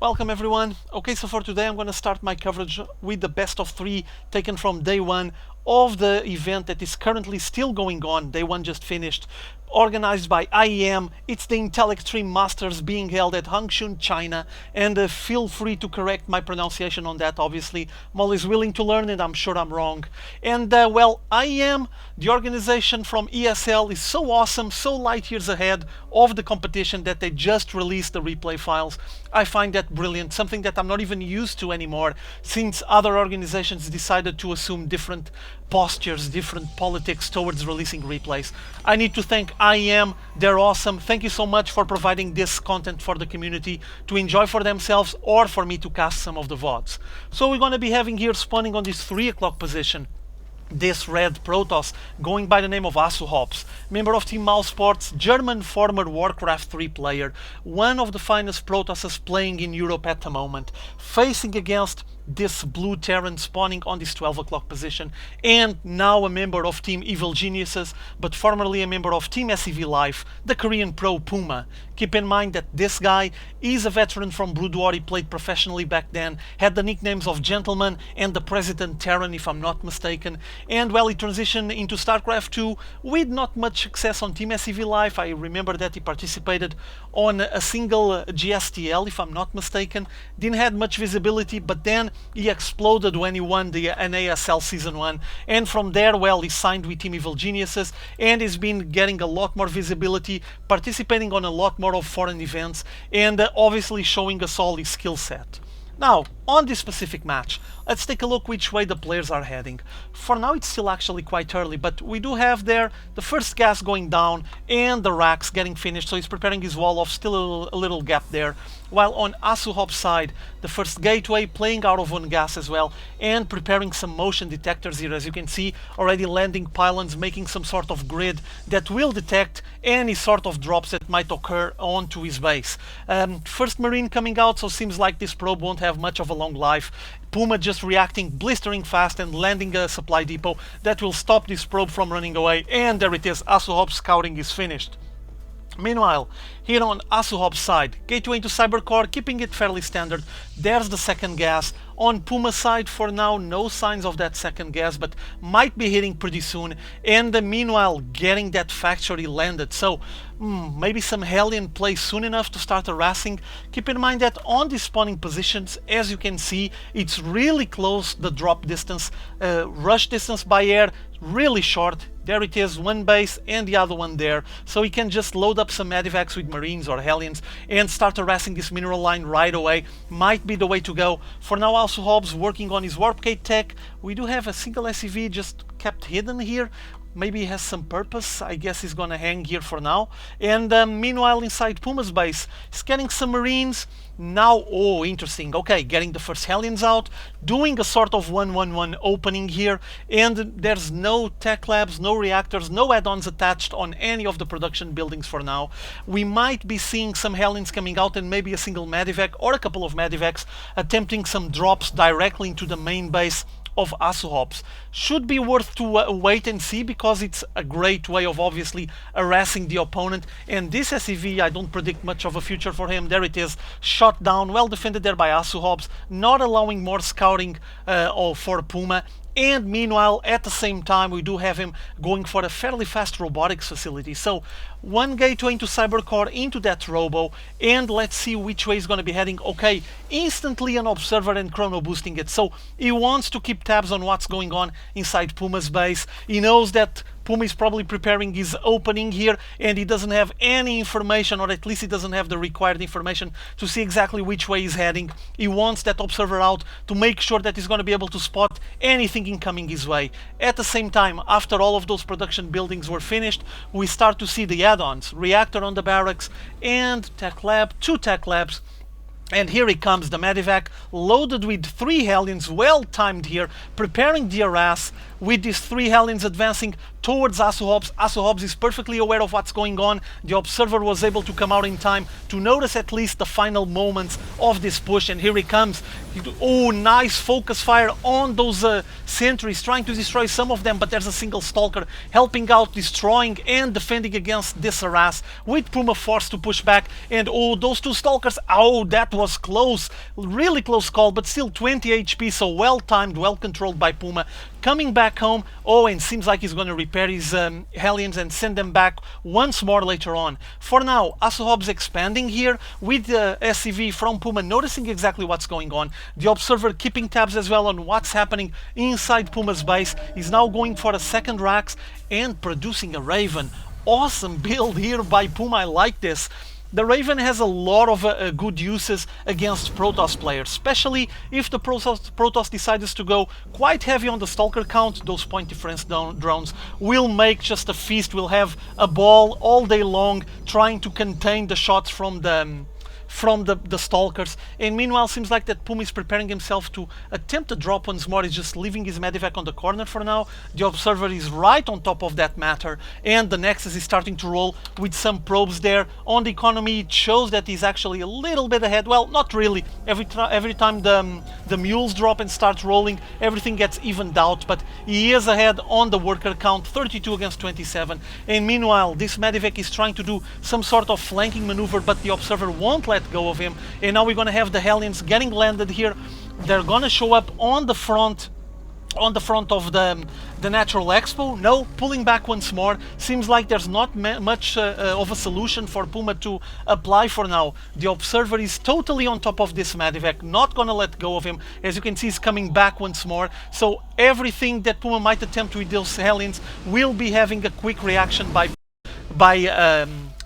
Welcome everyone. Okay, so for today I'm going to start my coverage with the best of 3 taken from day 1 of the event that is currently still going on. Day 1 just finished, organized by IEM. It's the Intel Extreme Masters being held at Hangzhou, China, and feel free to correct my pronunciation on that. Obviously, I'm always willing to learn and I'm sure I'm wrong. And well, IEM, the organization from ESL, is so awesome, so light years ahead of the competition that they just released the replay files. I find that brilliant, something that I'm not even used to anymore, since other organizations decided to assume different postures, different politics towards releasing replays. I need to thank IEM, they're awesome. Thank you so much for providing this content for the community to enjoy for themselves or for me to cast some of the VODs. So we're going to be having here spawning on this 3 o'clock position this red Protoss going by the name of HasuObs, member of Team mouZHasu, German former Warcraft 3 player, one of the finest Protosses playing in Europe at the moment, facing against this blue Terran spawning on this 12 o'clock position, and now a member of Team Evil Geniuses, but formerly a member of Team SEV Life, the Korean Pro EGPuMa. Keep in mind that this guy is a veteran from Brood War. He played professionally back then, had the nicknames of Gentleman and the President Terran, if I'm not mistaken, and well, he transitioned into Starcraft 2 with not much success on Team SEV Life. I remember that he participated on a single GSTL, if I'm not mistaken, didn't have much visibility, but then he exploded when he won the NASL Season 1, and from there, well, he signed with Team Evil Geniuses and has been getting a lot more visibility, participating on a lot more of foreign events, and obviously showing us all his skill set. Now, on this specific match, let's take a look which way the players are heading. For now, it's still actually quite early, but we do have there the first gas going down and the racks getting finished, so he's preparing his wall off, still a little gap there. While on HasuObs' side, the first gateway playing out of one gas as well, and preparing some motion detectors here, as you can see, already landing pylons, making some sort of grid that will detect any sort of drops that might occur onto his base. First Marine coming out, so seems like this probe won't have much of a long life. EGPuMa just reacting blistering fast and landing a supply depot that will stop this probe from running away, and there it is, HasuObs scouting is finished. Meanwhile, here on HasuObs' side, gateway into Cybercore, keeping it fairly standard. There's the second gas. On EGPuMa's side, for now, no signs of that second gas, but might be hitting pretty soon. And meanwhile, getting that factory landed. So, maybe some Hellion play soon enough to start harassing. Keep in mind that on these spawning positions, as you can see, it's really close, the drop distance. Rush distance by air, really short. There it is, one base and the other one there. So he can just load up some medivacs with Marines or Hellions and start harassing this mineral line right away. Might be the way to go. For now, HasuObs working on his Warp Gate tech. We do have a single SCV just kept hidden here. Maybe he has some purpose. I guess he's gonna hang here for now. And meanwhile, inside EGPuMa's base, he's getting some Marines. Now, oh, interesting. Okay, getting the first Hellions out, doing a sort of 1-1-1 opening here, and there's no tech labs, no reactors, no add-ons attached on any of the production buildings for now. We might be seeing some Hellions coming out and maybe a single medivac or a couple of medivacs attempting some drops directly into the main base of HasuObs. Should be worth to wait and see, because it's a great way of obviously harassing the opponent. And this SEV, I don't predict much of a future for him. There it is, shot down, well defended there by HasuObs, not allowing more scouting for EGPuMa. And meanwhile, at the same time, we do have him going for a fairly fast robotics facility. So one gateway into Cybercore, into that robo, and let's see which way he's going to be heading. Okay, instantly an observer and chrono boosting it. So he wants to keep tabs on what's going on inside EGPuMa's base. He knows that EGPuMa is probably preparing his opening here, and he doesn't have any information, or at least he doesn't have the required information to see exactly which way he's heading. He wants that observer out to make sure that he's going to be able to spot anything incoming his way. At the same time, after all of those production buildings were finished, we start to see the add-ons, reactor on the barracks and tech lab, 2 tech labs. And here he comes, the medivac, loaded with 3 Hellions, well timed here, preparing the harass with these 3 Hellions advancing towards HasuObs. HasuObs is perfectly aware of what's going on. The observer was able to come out in time to notice at least the final moments of this push, and here he comes. Oh, nice focus fire on those sentries, trying to destroy some of them, but there's a single Stalker helping out, destroying and defending against this harass, with EGPuMa forced to push back. And oh, those 2 Stalkers, oh, that was close, really close call, but still 20 HP, so well timed, well controlled by Puma. Coming back home, oh, and seems like he's going to repair his Hellions and send them back once more later on. For now, HasuObs expanding here with the SCV from Puma, noticing exactly what's going on. The Observer keeping tabs as well on what's happening inside Puma's base. He's now going for a second Rax and producing a Raven. Awesome build here by Puma, I like this. The Raven has a lot of good uses against Protoss players, especially if the Protoss decides to go quite heavy on the Stalker count. Those point difference drones will make just a feast. We'll have a ball all day long trying to contain the shots from the Stalkers. And meanwhile, seems like that Puma is preparing himself to attempt to drop once more. He's just leaving his medevac on the corner for now. The Observer is right on top of that matter, and the Nexus is starting to roll with some probes there. On the economy, it shows that he's actually a little bit ahead. Well, not really. Every time the mules drop and start rolling, everything gets evened out, but he is ahead on the worker count, 32 against 27. And meanwhile, this medevac is trying to do some sort of flanking maneuver, but the Observer won't let go of him. And now we're gonna have the Hellions getting landed here. They're gonna show up on the front of the Natural Expo. No, pulling back once more. Seems like there's not much of a solution for Puma to apply for now. The Observer is totally on top of this medevac, not gonna let go of him. As you can see, he's coming back once more. So everything that Puma might attempt with those Hellions will be having a quick reaction by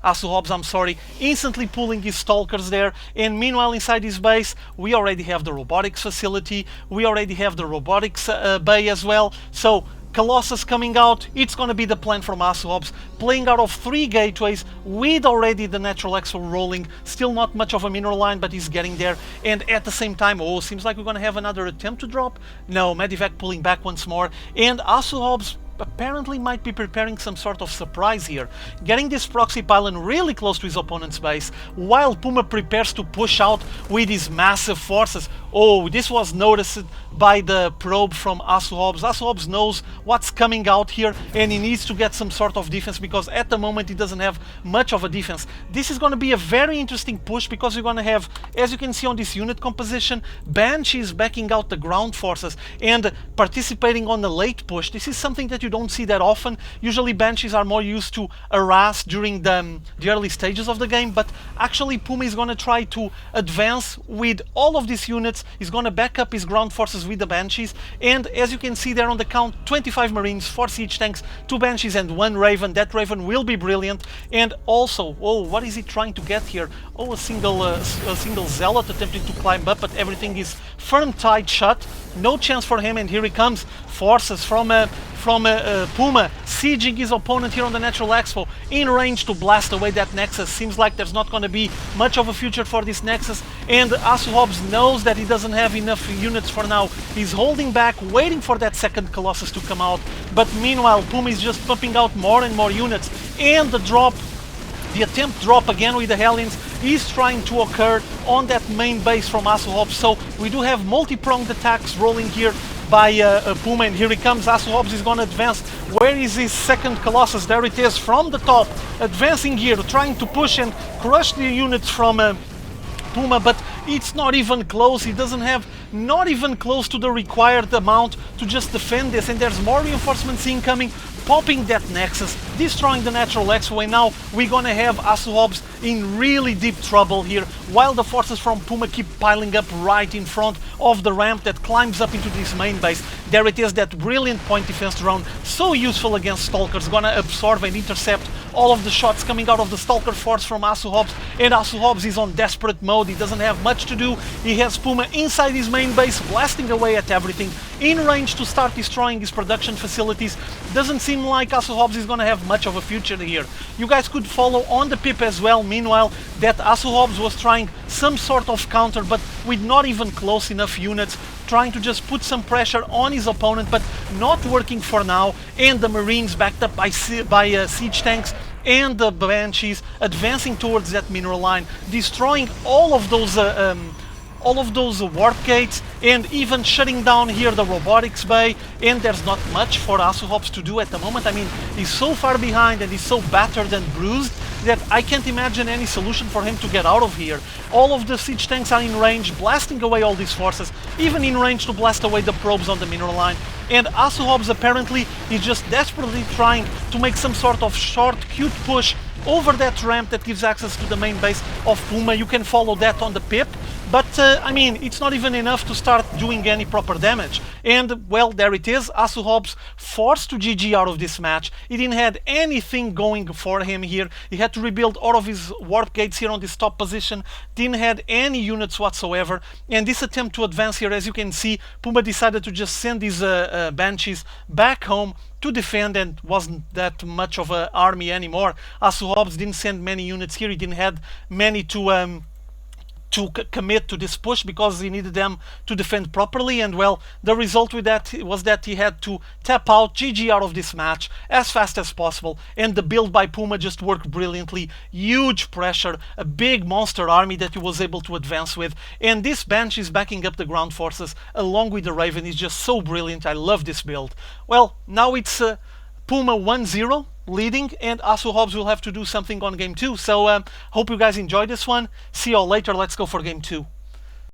HasuObs, I'm sorry, instantly pulling his Stalkers there. And meanwhile, inside his base, we already have the robotics facility, we already have the robotics bay as well. So Colossus coming out, it's gonna be the plan from HasuObs, playing out of 3 gateways with already the Natural Expo rolling. Still not much of a mineral line, but he's getting there. And at the same time, oh, seems like we're gonna have another attempt to drop. No, medevac pulling back once more, and HasuObs apparently might be preparing some sort of surprise here, getting this proxy pylon really close to his opponent's base, while Puma prepares to push out with his massive forces. Oh, this was noticed by the probe from HasuObs. HasuObs knows what's coming out here, and he needs to get some sort of defense, because at the moment he doesn't have much of a defense. This is going to be a very interesting push, because you're going to have, as you can see on this unit composition, Banshees backing out the ground forces and participating on the late push. This is something that you don't see that often. Usually Banshees are more used to harass during the early stages of the game, but actually Puma is going to try to advance with all of these units. He's going to back up his ground forces with the Banshees, and as you can see there on the count, 25 Marines, 4 siege tanks, 2 Banshees and 1 Raven. That Raven will be brilliant. And also, oh, what is he trying to get here? Oh, a single Zealot attempting to climb up, but everything is firm tight shut. No chance for him, and here he comes. Forces from Puma sieging his opponent here on the Natural Expo, in range to blast away that Nexus. Seems like there's not going to be much of a future for this Nexus, and HasuObs knows that he doesn't have enough units for now. He's holding back, waiting for that second Colossus to come out, but meanwhile Puma is just pumping out more and more units, and the attempt drop again with the Hellions is trying to occur on that main base from HasuObs. So we do have multi-pronged attacks rolling here by Puma, and here he comes. HasuObs is going to advance. Where is his second Colossus? There it is from the top, advancing here, trying to push and crush the units from Puma, but it's not even close. He doesn't have not even close to the required amount to just defend this, and there's more reinforcements incoming, popping that Nexus, destroying the Natural Expo, and now we're gonna have HasuObs in really deep trouble here, while the forces from Puma keep piling up right in front of the ramp that climbs up into this main base. There it is, that brilliant point defense drone, so useful against Stalkers, gonna absorb and intercept all of the shots coming out of the Stalker force from HasuObs, and HasuObs is on desperate mode. He doesn't have much to do. He has Puma inside his main base, blasting away at everything, in range to start destroying his production facilities. Doesn't seem like HasuObs is gonna have much of a future here. You guys could follow on the pip as well, meanwhile, that HasuObs was trying some sort of counter, but with not even close enough units, trying to just put some pressure on his opponent, but not working for now. And the Marines, backed up by siege tanks and the Banshees, advancing towards that mineral line, destroying all of those warp gates, and even shutting down here the robotics bay. And there's not much for HasuObs to do at the moment. I mean, he's so far behind and he's so battered and bruised that I can't imagine any solution for him to get out of here. All of the siege tanks are in range, blasting away all these forces, even in range to blast away the probes on the mineral line. And HasuObs apparently is just desperately trying to make some sort of short, cute push over that ramp that gives access to the main base of Puma. You can follow that on the pip, but I mean, it's not even enough to start doing any proper damage. And well, there it is. HasuObs forced to GG out of this match. He didn't have anything going for him here. He had to rebuild all of his warp gates here on this top position. Didn't have any units whatsoever. And this attempt to advance here, as you can see, Puma decided to just send these Banshees back home to defend, and wasn't that much of an army anymore. HasuObs didn't send many units here. He didn't have many to commit to this push because he needed them to defend properly. And well, the result with that was that he had to tap out, GG out of this match as fast as possible, and the build by Puma just worked brilliantly. Huge pressure, a big monster army that he was able to advance with, and this Banshee is backing up the ground forces along with the Raven is just so brilliant. I love this build. Well, now it's Puma 1-0 leading, and HasuObs will have to do something on game 2. So hope you guys enjoyed this one. See you all later. Let's go for game 2.